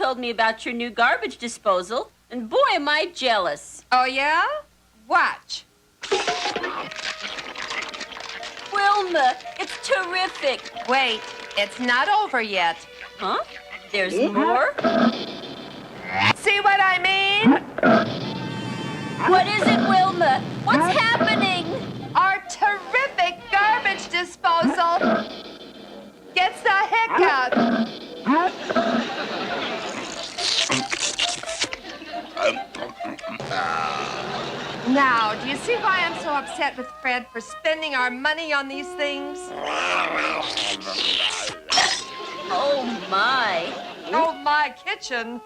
told me about your new garbage disposal, and boy, am I jealous. Oh, yeah? Watch. Wilma, it's terrific. Wait, it's not over yet. Huh? There's more? See what I mean? What is it, Wilma? What's happening? Our terrific garbage disposal gets the hiccup. Now, do you see why I'm so upset with Fred for spending our money on these things? Oh, my. Oh, my kitchen.